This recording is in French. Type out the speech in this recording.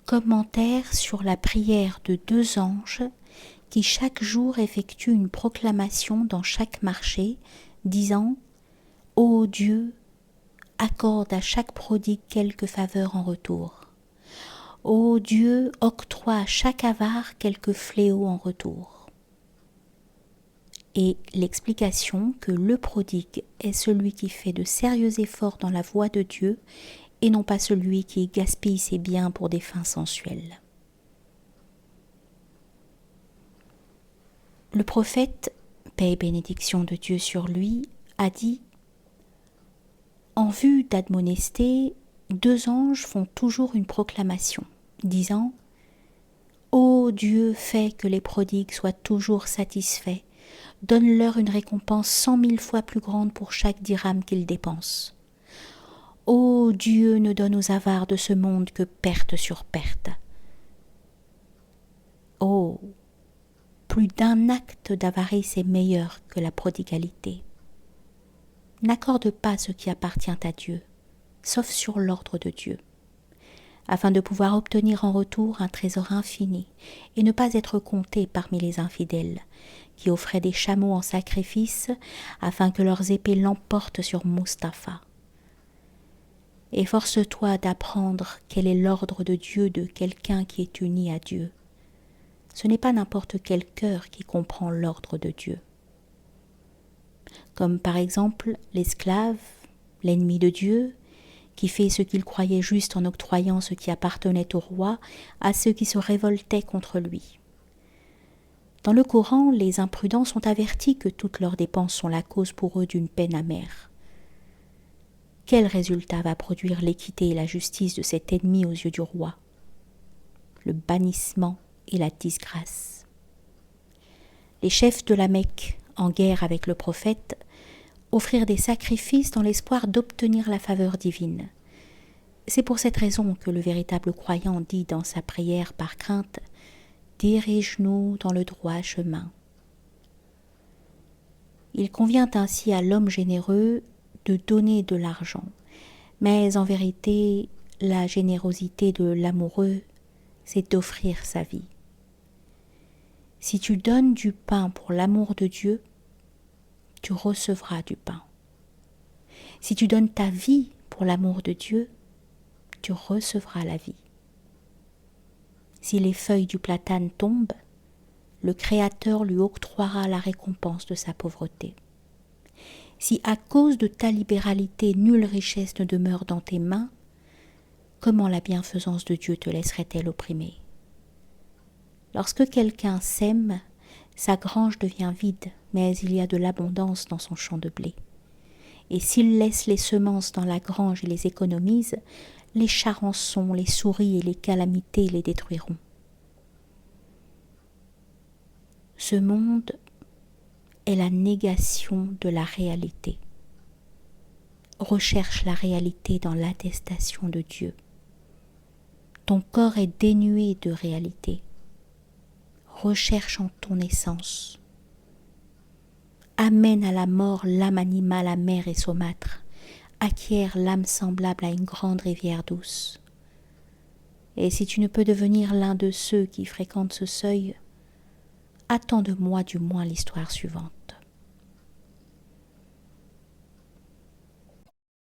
Commentaire sur la prière de 2 anges qui chaque jour effectuent une proclamation dans chaque marché, disant « Ô Dieu, accorde à chaque prodigue quelque faveur en retour. Ô Dieu, octroie à chaque avare quelque fléau en retour. » Et l'explication que le prodigue est celui qui fait de sérieux efforts dans la voie de Dieu et non pas celui qui gaspille ses biens pour des fins sensuelles. Le prophète, paix et bénédiction de Dieu sur lui, a dit « En vue d'admonester, 2 anges font toujours une proclamation, disant « Ô Dieu, fais que les prodigues soient toujours satisfaits, donne-leur une récompense 100 000 fois plus grande pour chaque dirham qu'ils dépensent. Ô Dieu, ne donne aux avares de ce monde que perte sur perte. Oh, plus d'un acte d'avarice est meilleur que la prodigalité. N'accorde pas ce qui appartient à Dieu, sauf sur l'ordre de Dieu, afin de pouvoir obtenir en retour un trésor infini et ne pas être compté parmi les infidèles, qui offraient des chameaux en sacrifice afin que leurs épées l'emportent sur Mustapha. Efforce-toi d'apprendre quel est l'ordre de Dieu de quelqu'un qui est uni à Dieu. Ce n'est pas n'importe quel cœur qui comprend l'ordre de Dieu. Comme par exemple l'esclave, l'ennemi de Dieu, qui fait ce qu'il croyait juste en octroyant ce qui appartenait au roi à ceux qui se révoltaient contre lui. Dans le Coran, les imprudents sont avertis que toutes leurs dépenses sont la cause pour eux d'une peine amère. Quel résultat va produire l'équité et la justice de cet ennemi aux yeux du roi? Le bannissement et la disgrâce. Les chefs de la Mecque, en guerre avec le prophète, offrirent des sacrifices dans l'espoir d'obtenir la faveur divine. C'est pour cette raison que le véritable croyant dit dans sa prière par crainte « Dirige-nous dans le droit chemin ». Il convient ainsi à l'homme généreux de donner de l'argent, mais en vérité, la générosité de l'amoureux, c'est d'offrir sa vie. Si tu donnes du pain pour l'amour de Dieu, tu recevras du pain. Si tu donnes ta vie pour l'amour de Dieu, tu recevras la vie. Si les feuilles du platane tombent, le Créateur lui octroiera la récompense de sa pauvreté. Si à cause de ta libéralité nulle richesse ne demeure dans tes mains, comment la bienfaisance de Dieu te laisserait-elle opprimer? Lorsque quelqu'un sème, sa grange devient vide, mais il y a de l'abondance dans son champ de blé. Et s'il laisse les semences dans la grange et les économise, les charançons, les souris et les calamités les détruiront. Ce monde est la négation de la réalité. Recherche la réalité dans l'attestation de Dieu. Ton corps est dénué de réalité. Recherche en ton essence. Amène à la mort l'âme animale amère et saumâtre. Acquiert l'âme semblable à une grande rivière douce. Et si tu ne peux devenir l'un de ceux qui fréquentent ce seuil, attends de moi du moins l'histoire suivante.